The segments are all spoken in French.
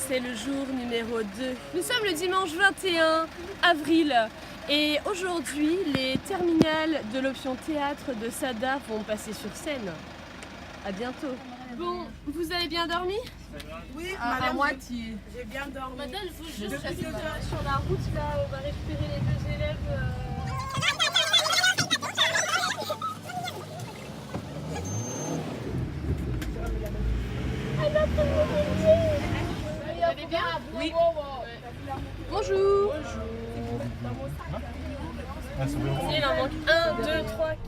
c'est le jour numéro 2. Nous sommes le dimanche 21 avril et aujourd'hui les terminales de l'option théâtre de Sada vont passer sur scène. À bientôt. Bon, vous avez bien dormi? Oui, à moitié. J'ai bien dormi. Madame, il faut juste rester sur la route là, on va récupérer les deux élèves. Vous allez bien? Oui. Bonjour. Bonjour. Il en manque 1, 2, 3, 4.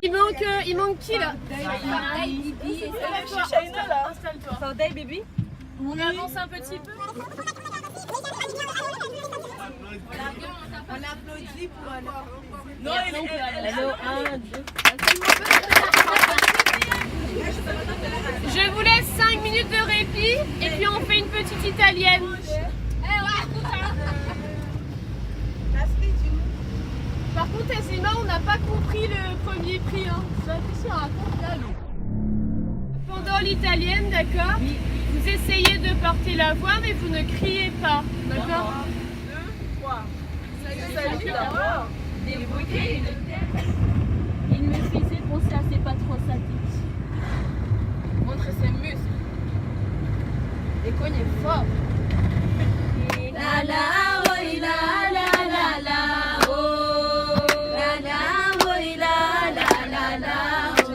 Il manque qui là? Installe-toi. Baby. On avance un petit peu. On applaudit pour alors. Non, hello, 1, 2. Je vous laisse 5 minutes de répit et puis on fait une petite italienne. Par contre, Azima, on n'a pas compris le premier prix. Hein. Qu'est-ce qu'il raconte là, lui? Pendant l'italienne, d'accord, vous essayez de porter la voix, mais vous ne criez pas. D'accord? 2, 3. Salut d'abord. Débrouillé. Il me faisait penser à ses patrons sadiques. Montre ses muscles. Et cognez fort. La la oh la la la la oh la la oh la la la la oh.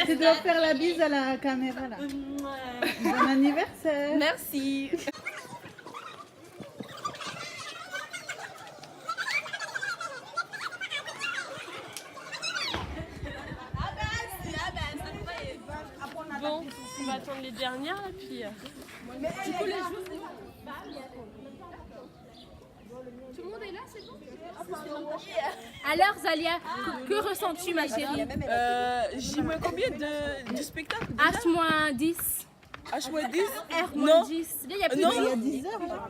Tu dois faire la bise à la caméra là. Bon anniversaire. Merci. Bon, on va attendre les dernières et puis. Du coup, les jours. Tout le monde est là, c'est bon? Alors, Zalia, que ressens-tu, ma chérie? J'ai moins combien du spectacle? H-10. H-10? R-10. Il y a plus Non. Il y a de 10 heures là.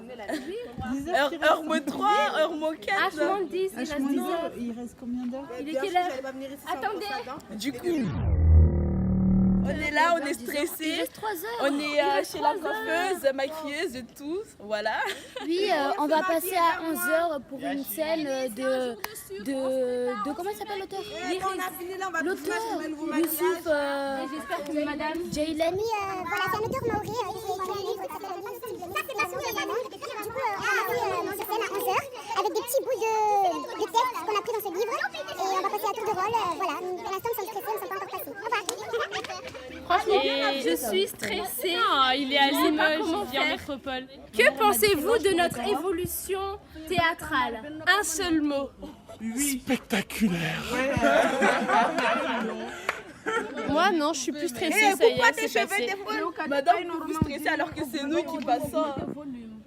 10 heures. R-3, R-4. H-10, il reste 10 heures. Il reste combien d'heures? Il est quelle heure? Attendez. Du coup, on est là, on est Il stressé. reste 3 heures. On est chez la coiffeuse, maquilleuse et tout. Voilà. Oui, on va passer à 11h pour une scène de comment il s'appelle l'auteur? On a fini là, on va L'auteur, Youssouf J'espère que madame. Jaylan. Voilà, c'est un auteur maori, il a écrit un livre qui s'appelle L'Impossible. Ça, c'est la souris de l'amande. Du coup, on va passer sur scène à 11h avec des petits bouts de texte qu'on a pris dans ce livre. Et on va passer à tour de rôle. Voilà, pour l'instant, nous sommes stressés, nous ne sommes pas encore passés. Au revoir. Franchement, je suis stressée. Il est à Limoges, il vit en métropole. Que pensez-vous de notre évolution théâtrale? Un seul mot. Spectaculaire. Moi, non, je suis plus stressée. Ça y est, c'est passé. Madame, on est plus stressée alors que c'est nous qui passons.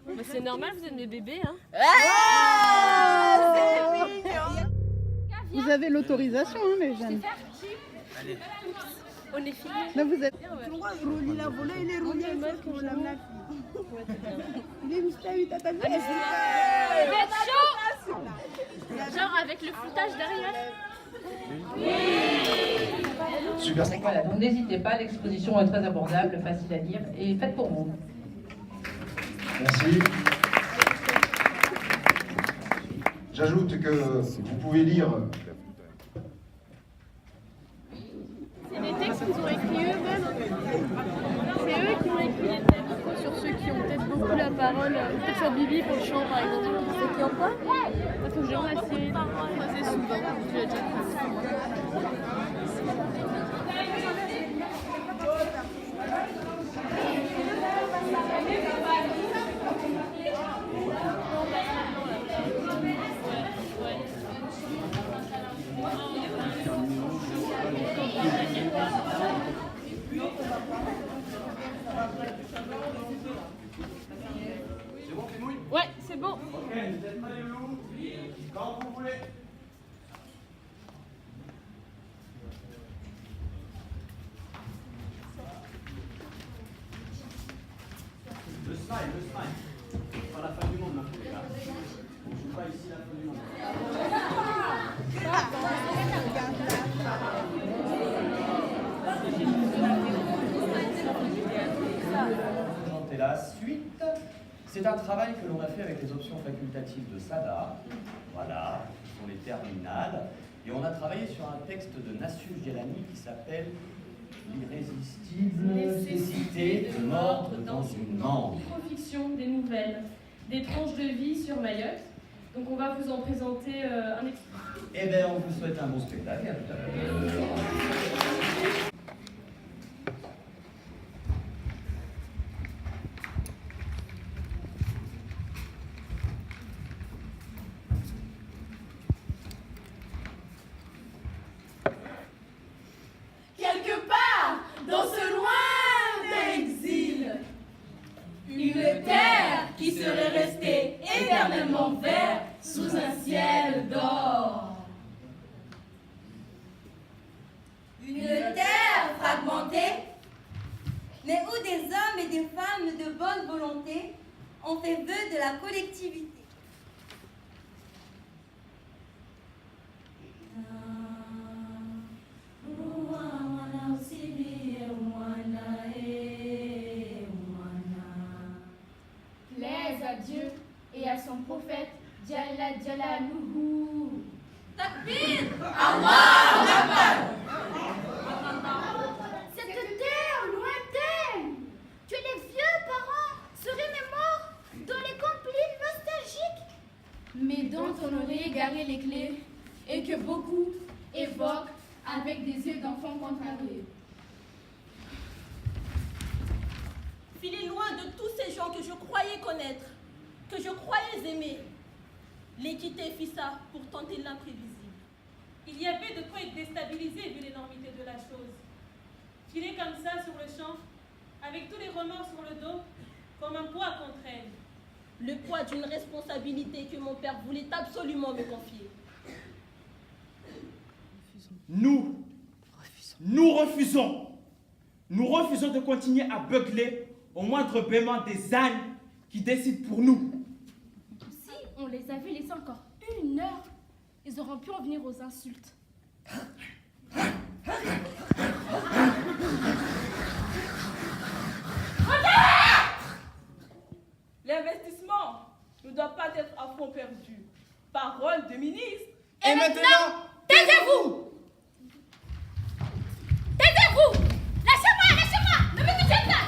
Mais c'est normal, vous êtes mes bébés. Hein. Vous avez l'autorisation, hein, les jeunes. On est filmés. Là, vous êtes. Il a volé, il est roulé. Vous êtes chaud? Genre avec le foutage derrière. Super. Voilà, donc n'hésitez pas, l'exposition est très abordable, facile à lire et faite pour vous. Merci. J'ajoute que vous pouvez lire. C'est des textes qu'ils ont écrits eux-mêmes. C'est eux qui ont écrit les textes sur ceux qui ont peut-être beaucoup la parole. Peut-être sur Bibi pour le chant par exemple. Ceux qui ont quoi? Il faut que je rende la série. C'est souvent. Tu l'as déjà fait. bon. Ok, vous êtes prêts les loups? Quand vous voulez. Le smile. Pas la fin du monde, mon frère. On joue pas ici la fin du monde. Présenter la suite. C'est un travail que l'on a fait avec les options facultatives de SADA. Voilà, ce sont les terminales. Et on a travaillé sur un texte de Nassif Djelani qui s'appelle L'irrésistible nécessité de mordre dans une mangue. Microfiction, des nouvelles, des tranches de vie sur Mayotte. Donc on va vous en présenter un extrait. Eh bien, on vous souhaite un bon spectacle. À tout à l'heure. Quelque part, dans ce lointain exil, une terre qui serait restée éternellement verte sous un ciel d'or. Une terre fragmentée, mais où des hommes et des femmes de bonne volonté ont fait vœu de la collectivité. Plaise à Dieu et à son prophète, Jalla Jalaluhu. Takbir! Allah Akbar! Cette terre lointaine, que les vieux parents se remémorent dans les compiles nostalgiques, mais dont on aurait égaré les clés et que beaucoup évoquent avec des yeux d'enfants contrariés. Filer loin de tous ces gens que je croyais connaître, que je croyais aimer. L'équité fit ça pour tenter l'imprévisible. Il y avait de quoi être déstabilisé vu l'énormité de la chose. Filer comme ça sur le champ, avec tous les remords sur le dos, comme un poids contre elle. Le poids d'une responsabilité que mon père voulait absolument me confier. Nous refusons de continuer à beugler au moindre bêlement des ânes qui décident pour nous. Si on les avait laissés encore 1 heure, ils auront pu en venir aux insultes. L'investissement ne doit pas être à fond perdu. Parole de ministre. Et maintenant, taisez-vous! Taisez-vous! Lâchez-moi! Ne me touchez pas!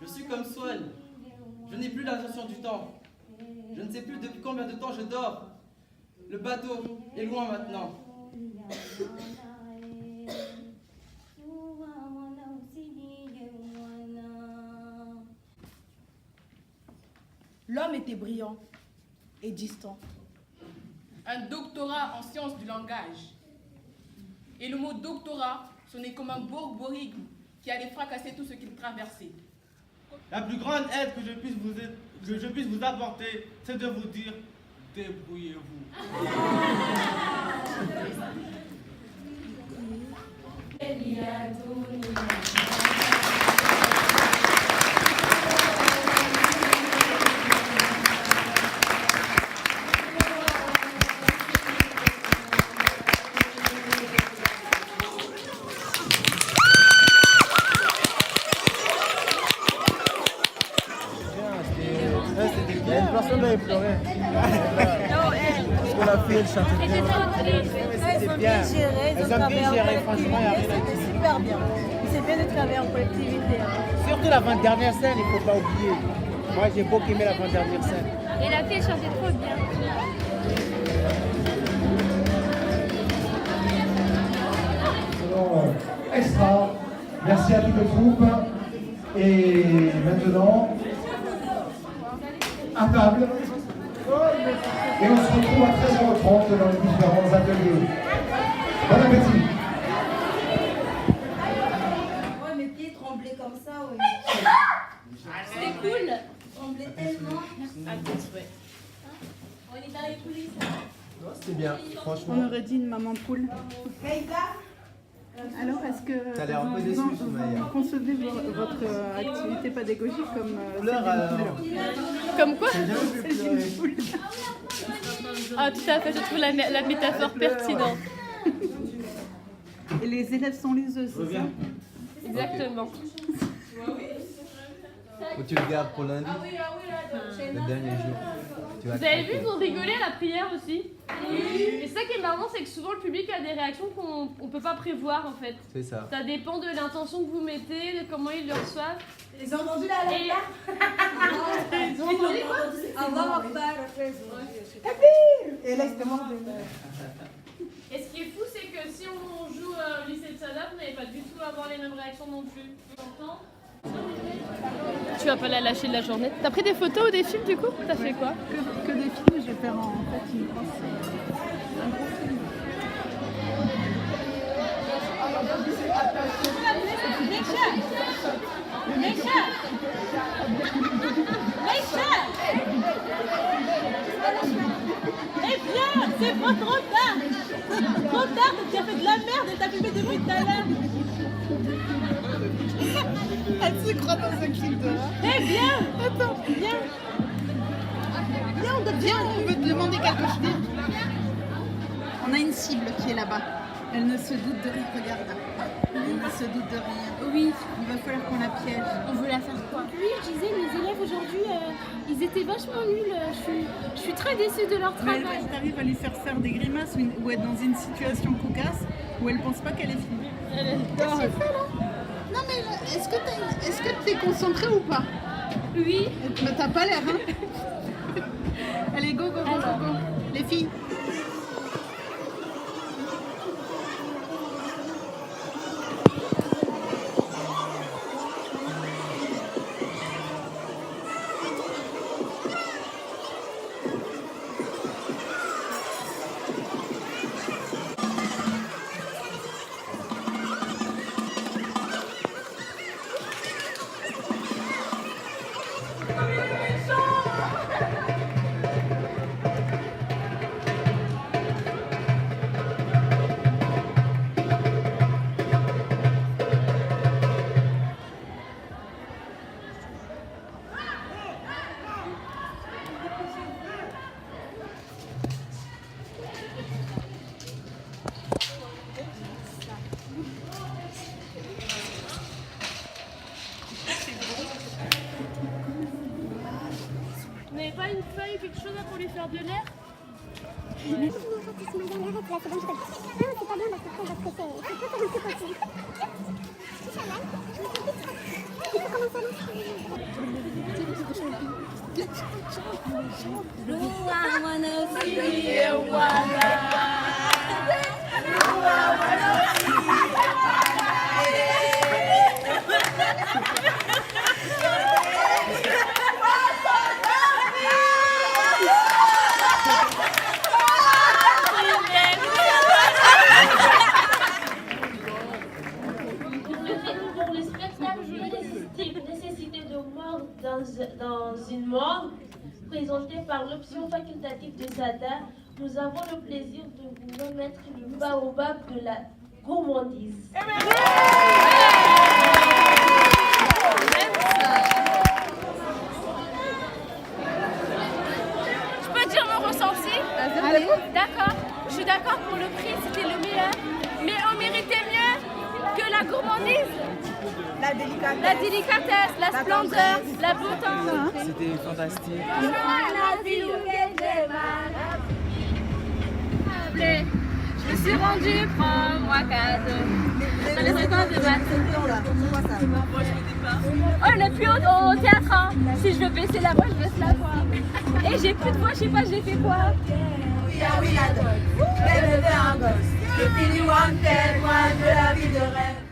Je suis comme Swan. Je n'ai plus la notion du temps. Je ne sais plus depuis combien de temps je dors. Le bateau est loin maintenant. L'homme était brillant et distant. Un doctorat en sciences du langage. Et le mot doctorat sonnait comme un borborigme qui allait fracasser tout ce qu'il traversait. la plus grande aide que je puisse vous apporter, c'est de vous dire, débrouillez-vous. Personne n'avait pleuré. Parce que la fille, elle chantait bien. C'était bien. Elles ont bien géré, franchement, il y a rien à dire. C'était super bien. C'est bien de travailler en collectivité. Surtout l'avant-dernière scène, il ne faut pas oublier. Moi, j'ai beaucoup aimé l'avant-dernière scène. Et la fille chantait trop bien. Extra. Merci à toute le troupe. Et maintenant, à table. Et on se retrouve à 13h30 dans les différents ateliers. Bon appétit. Ouais, mes pieds tremblaient comme ça, ouais. C'était cool, tellement. À tes souhaits. On est dans les coulisses. Non, c'était bien, franchement. On aurait dit une maman poule. Alors, est-ce que T'as l'air un peu déçu, Soumaïa. vous concevez votre activité pédagogique comme Pleure celle alors. d'une poule? Comme quoi? J'ai jamais vu pleurer. Ah, tout à fait, je trouve la métaphore pertinente. Et les élèves sont liseuses, c'est ça? Exactement. Ou tu le gardes pour lundi, le dernier jour. Tu vas Vous avez vu, craquer. ils ont rigolé à la prière aussi. Et ça qui est marrant, c'est que souvent le public a des réactions qu'on peut pas prévoir en fait. C'est ça. Ça dépend de l'intention que vous mettez, de comment ils le reçoivent. Ils ont entendu la Et- Ils ont entendu quoi? Et là, il se demande. Et ce qui est fou, c'est que si on joue au lycée de Sada, vous n'allez pas du tout avoir les mêmes réactions non plus. T'entends? Tu vas pas la lâcher de la journée. T'as pris des photos ou des films du coup? T'as fait quoi? Que des films, je vais faire en fait une grosse. Un gros film. Eh bien, c'est pas trop tard. Trop tard, tu as fait de la merde et t'as filmé depuis tout à l'heure. Elle se croit dans un clip de là. Eh bien, Attends, viens. viens, on veut te demander quelque chose. On a une cible qui est là-bas. Elle ne se doute de rien, regarde. Elle ne se doute de rien. Oui. Il va falloir qu'on la piège. On veut la faire quoi? Oui, je disais, mes élèves aujourd'hui, ils étaient vachement nuls. Je suis très déçue de leur Mais travail. tu arrives à lui faire des grimaces ou être dans une situation cocasse où elle pense pas qu'elle est finie. Qu'est-ce que tu fais là? Non mais est-ce que t'es concentrée ou pas? Oui. Mais t'as pas l'air, hein? Allez, go, go, go, go, go. Les filles. Vous n'avez pas une feuille, quelque chose là pour lui faire de l'air? Mais arrête là, c'est bon, je t'aime. Non, c'est pas bien parce qu'après on va stresser. Il faut faire un peu possible. C'est ça, mal. Il faut commencer à Pour le spectacle journalistique Nécessité de mort dans une morgue, présenté par l'option facultative de SADA, nous avons le plaisir de vous remettre le baobab de la gourmandise. Je peux dire mon ressenti? Allez. D'accord, je suis d'accord pour le prix, c'était le meilleur. Mais on méritait mieux que la gourmandise. La délicatesse, la splendeur, la beauté. C'était fantastique. Je me suis rendue, prends-moi cadeau. Dans les écoles de maths. Oh, on est plus au théâtre. Hein. Si je veux baisser la voix, je baisse la voix. Et j'ai plus de voix, je sais pas, j'ai fait quoi? Oui, la donne. Bébé un gosse. Je finis one tel, moi de la vie de rêve.